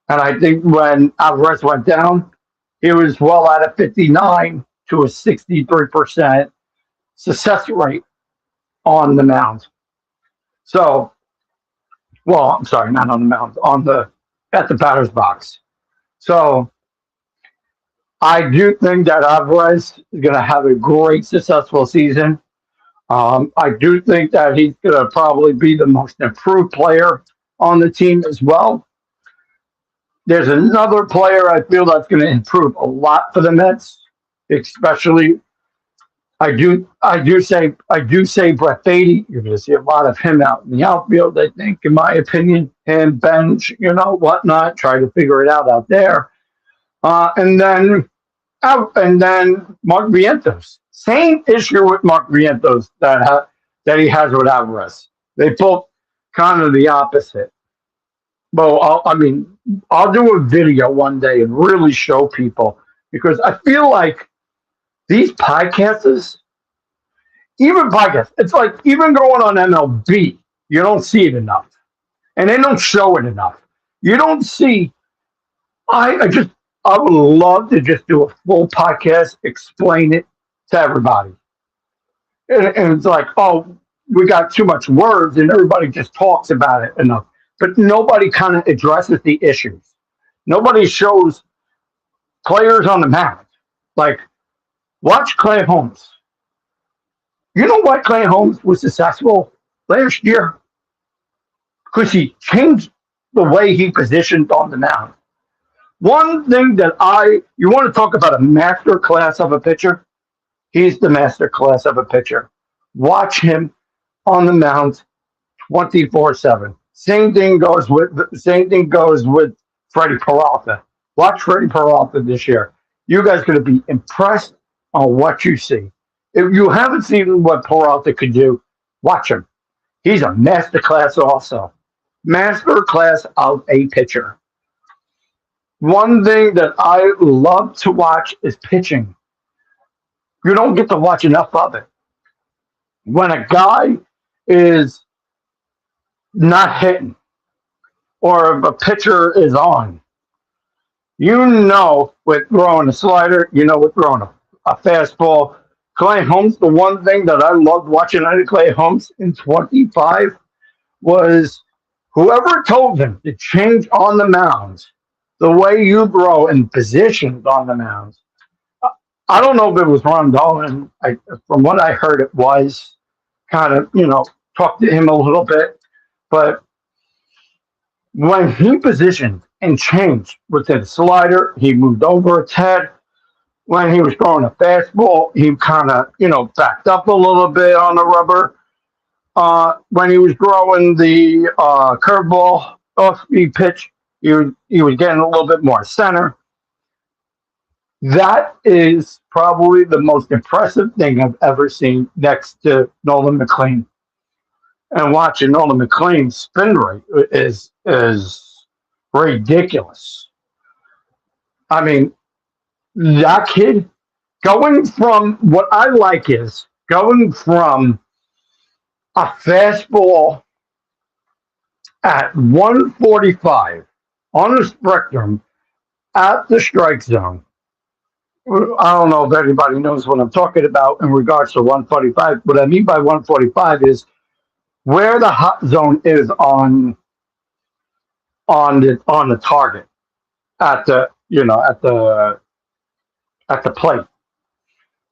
And I think when Alvarez went down, he was well out of 59 to a 63% success rate on the mound. So, well, I'm sorry, not on the mound, at the batter's box. So I do think that Alvarez is going to have a great, successful season. I do think that he's going to probably be the most improved player on the team as well. There's another player I feel that's going to improve a lot for the Mets, especially. I do say Brett Beatty. You're going to see a lot of him out in the outfield. I think, in my opinion, him bench, whatnot, try to figure it out there. And then Mark Vientos. Same issue with Mark Vientos that he has with Alvarez. They both kind of the opposite. Well, I'll do a video one day and really show people, because I feel like these podcasts, it's like even going on MLB, you don't see it enough. And they don't show it enough. You don't see, I would love to just do a full podcast, explain it to everybody. And it's like, oh, we got too much words and everybody just talks about it enough. But nobody kind of addresses the issues. Nobody shows players on the mound. Like, watch Clay Holmes. You know why Clay Holmes was successful last year? Because he changed the way he positioned on the mound. One thing that you want to talk about a master class of a pitcher? He's the master class of a pitcher. Watch him on the mound 24/7. Same thing goes with Freddie Peralta. Watch Freddie Peralta this year. You guys are going to be impressed on what you see. If you haven't seen what Peralta could do, watch him. He's a master class also. Master class of a pitcher. One thing that I love to watch is pitching. You don't get to watch enough of it. When a guy is not hitting or if a pitcher is on, you know with throwing a slider, you know with throwing a fastball. Clay Holmes, the one thing that I loved watching out of Clay Holmes in 25 was whoever told him to change on the mound, the way you throw and positioned on the mound. I don't know if it was Ron Dolan. From what I heard, it was kind of, talked to him a little bit. But when he positioned and changed with his slider, he moved over its head. When he was throwing a fastball, he kind of, backed up a little bit on the rubber. When he was throwing the curveball off-speed pitch, he was getting a little bit more center. That is probably the most impressive thing I've ever seen next to Nolan McLean. And watching Nolan McLean's spin rate is ridiculous. I mean, that kid going from what I like is going from a fastball at 145 on the spectrum at the strike zone. I don't know if anybody knows what I'm talking about in regards to 145. What I mean by 145 is where the hot zone is on the target at the plate.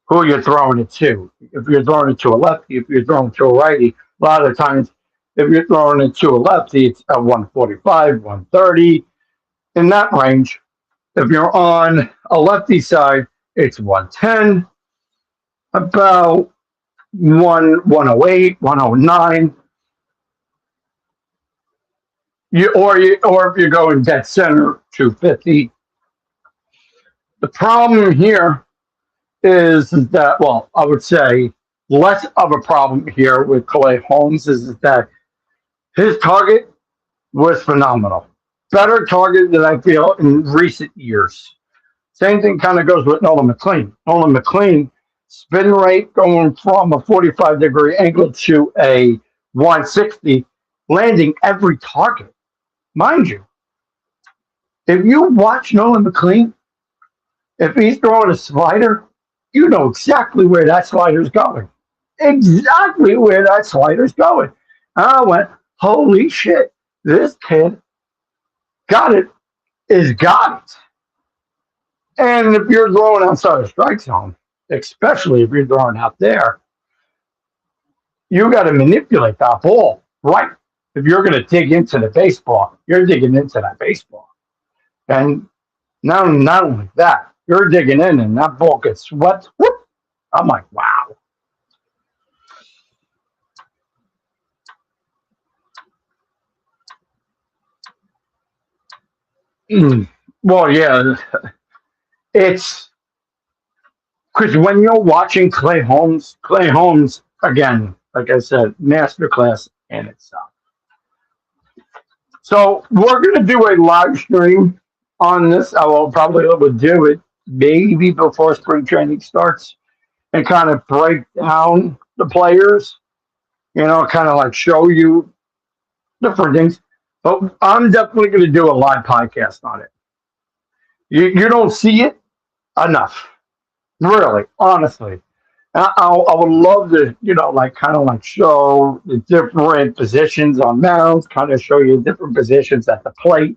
Who you're throwing it to? If you're throwing it to a lefty, if you're throwing it to a righty, a lot of times if you're throwing it to a lefty, it's at 145, 130 in that range. If you're on a lefty side, it's 110, about 108, 109. Or if you're going dead center, 250. The problem here is that, well, I would say less of a problem here with Clay Holmes is that his target was phenomenal. Better target than I feel in recent years. Same thing kind of goes with Nolan McLean. Nolan McLean, spin rate going from a 45-degree angle to a 160, landing every target. Mind you, if you watch Nolan McLean, if he's throwing a slider, you know exactly where that slider's going. Exactly where that slider's going. And I went, holy shit, this kid got it, is got it. And if you're throwing outside the strike zone, especially if you're throwing out there, you got to manipulate that ball right. If you're going to dig into the baseball, you're digging into that baseball. And not only that, you're digging in and that ball gets swept. Whoop. I'm like, wow. Well, yeah, it's because when you're watching Clay Holmes, again, like I said, masterclass in itself. So we're going to do a live stream on this. I will probably do it maybe before spring training starts and kind of break down the players, kind of like show you different things. But I'm definitely going to do a live podcast on it. You don't see it enough, really, honestly. I would love to, like kind of like show the different positions on mounds, kind of show you different positions at the plate,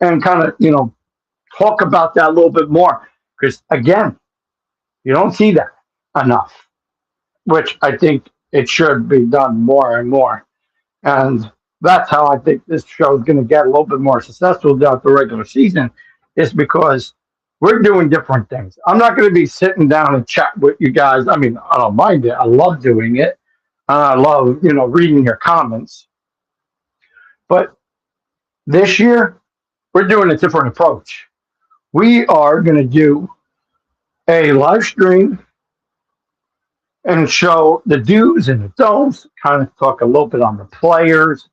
and kind of, talk about that a little bit more. Because again, you don't see that enough, which I think it should be done more and more. And that's how I think this show is going to get a little bit more successful throughout the regular season, is because we're doing different things. I'm not going to be sitting down and chat with you guys. I mean, I don't mind it. I love doing it. I love, reading your comments. But this year, we're doing a different approach. We are going to do a live stream and show the do's and the don'ts, kind of talk a little bit on the players.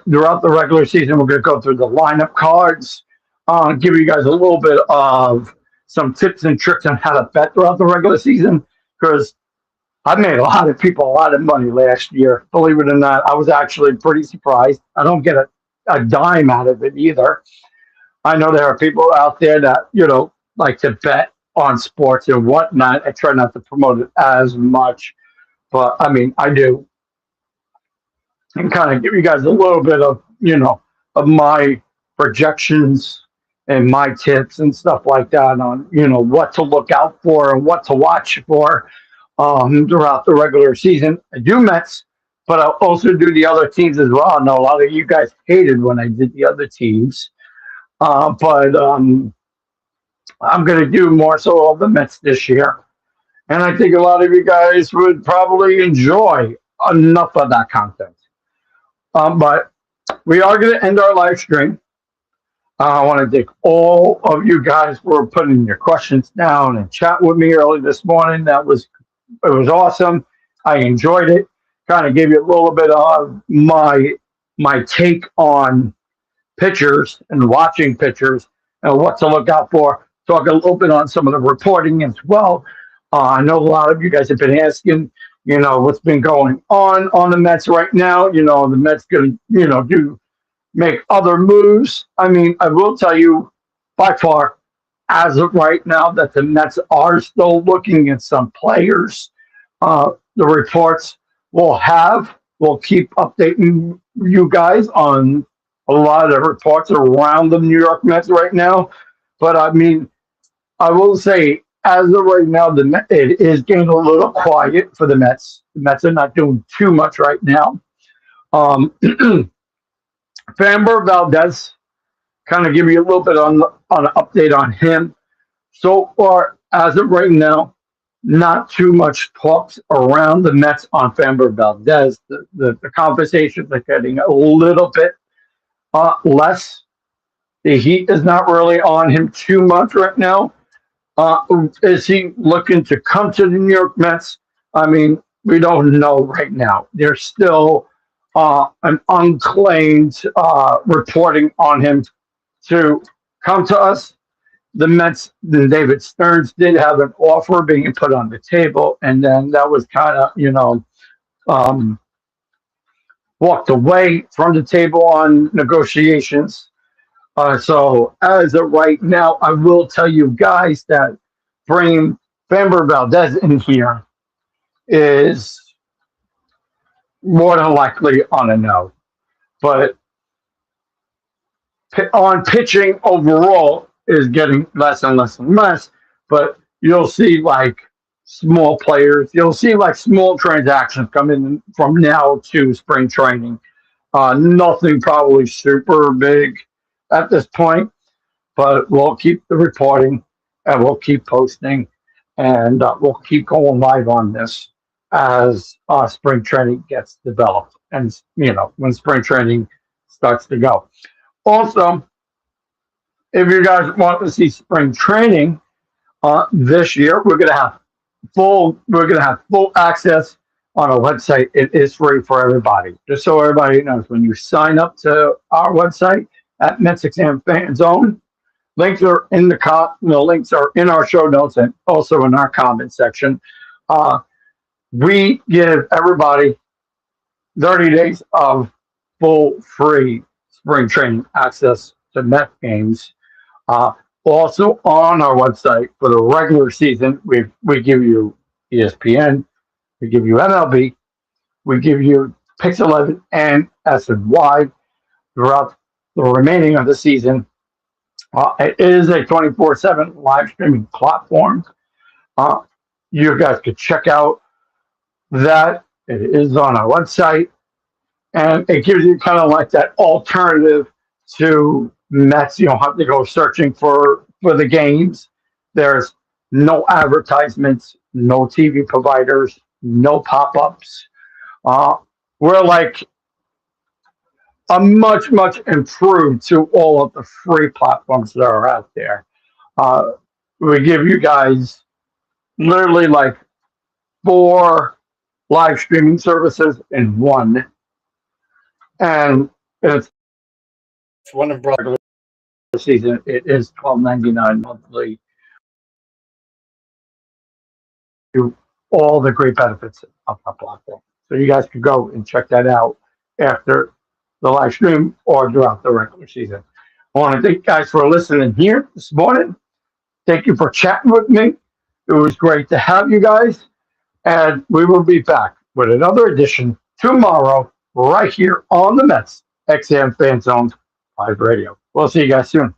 Throughout the regular season, we're going to go through the lineup cards, give you guys a little bit of some tips and tricks on how to bet throughout the regular season, because I made a lot of people a lot of money last year. Believe it or not, I was actually pretty surprised. I don't get a dime out of it either. I know there are people out there that, like to bet on sports and whatnot. I try not to promote it as much, but I mean, I do, and kind of give you guys a little bit of, of my projections and my tips and stuff like that on, what to look out for and what to watch for throughout the regular season. I do Mets, but I'll also do the other teams as well. I know a lot of you guys hated when I did the other teams, but I'm going to do more so of the Mets this year. And I think a lot of you guys would probably enjoy enough of that content. But we are going to end our live stream. I want to thank all of you guys for putting your questions down and chat with me early this morning. It was awesome. I enjoyed it. Kind of gave you a little bit of my take on pitchers and watching pitchers and what to look out for. Talk a little bit on some of the reporting as well. I know a lot of you guys have been asking, what's been going on the Mets right now. The Mets going to, do make other moves. I mean, I will tell you by far, as of right now, that the Mets are still looking at some players. The reports we'll keep updating you guys on a lot of the reports around the New York Mets right now. But I mean, I will say, as of right now, it is getting a little quiet for the Mets. The Mets are not doing too much right now. Framber Valdez, kind of give you a little bit on an update on him. So far, as of right now, not too much talks around the Mets on Framber Valdez. The conversations are getting a little bit less. The heat is not really on him too much right now. Is he looking to come to the New York Mets? I mean, we don't know right now. There's still an unclaimed reporting on him to come to us. The Mets, David Stearns did have an offer being put on the table, and then that was kind of, walked away from the table on negotiations. So as of right now, I will tell you guys that bringing Framber Valdez in here is more than likely on a no. But on pitching overall is getting less and less and less. But you'll see like small players, you'll see like small transactions come in from now to spring training. Nothing probably super big at this point, but we'll keep the reporting and we'll keep posting and we'll keep going live on this as spring training gets developed and when spring training starts to go. Also, if you guys want to see spring training this year, we're going to have full access on our website. It is free for everybody. Just so everybody knows, when you sign up to our website at MetsXMFanZone, links are in links are in our show notes and also in our comment section. We give everybody 30 days of full free spring training access to Met games. Also on our website for the regular season, we give you ESPN, we give you MLB, we give you Pix 11 and SNY throughout the remaining of the season. It is a 24/7 live streaming platform. Uh, you guys could check out that. It is on our website, and it gives you kind of like that alternative to Mets. You don't have to go searching for the games. There's no advertisements, no TV providers, no pop-ups. Uh, we're like a much improved to all of the free platforms that are out there. Uh, we give you guys literally like four live streaming services in one, and it's one of regular season. It is $12.99 monthly. To all the great benefits of the platform, so you guys can go and check that out after the live stream or throughout the regular season. I want to thank you guys for listening here this morning. Thank you for chatting with me. It was great to have you guys. And we will be back with another edition tomorrow, right here on the Mets XM Fan Zone Live Radio. We'll see you guys soon.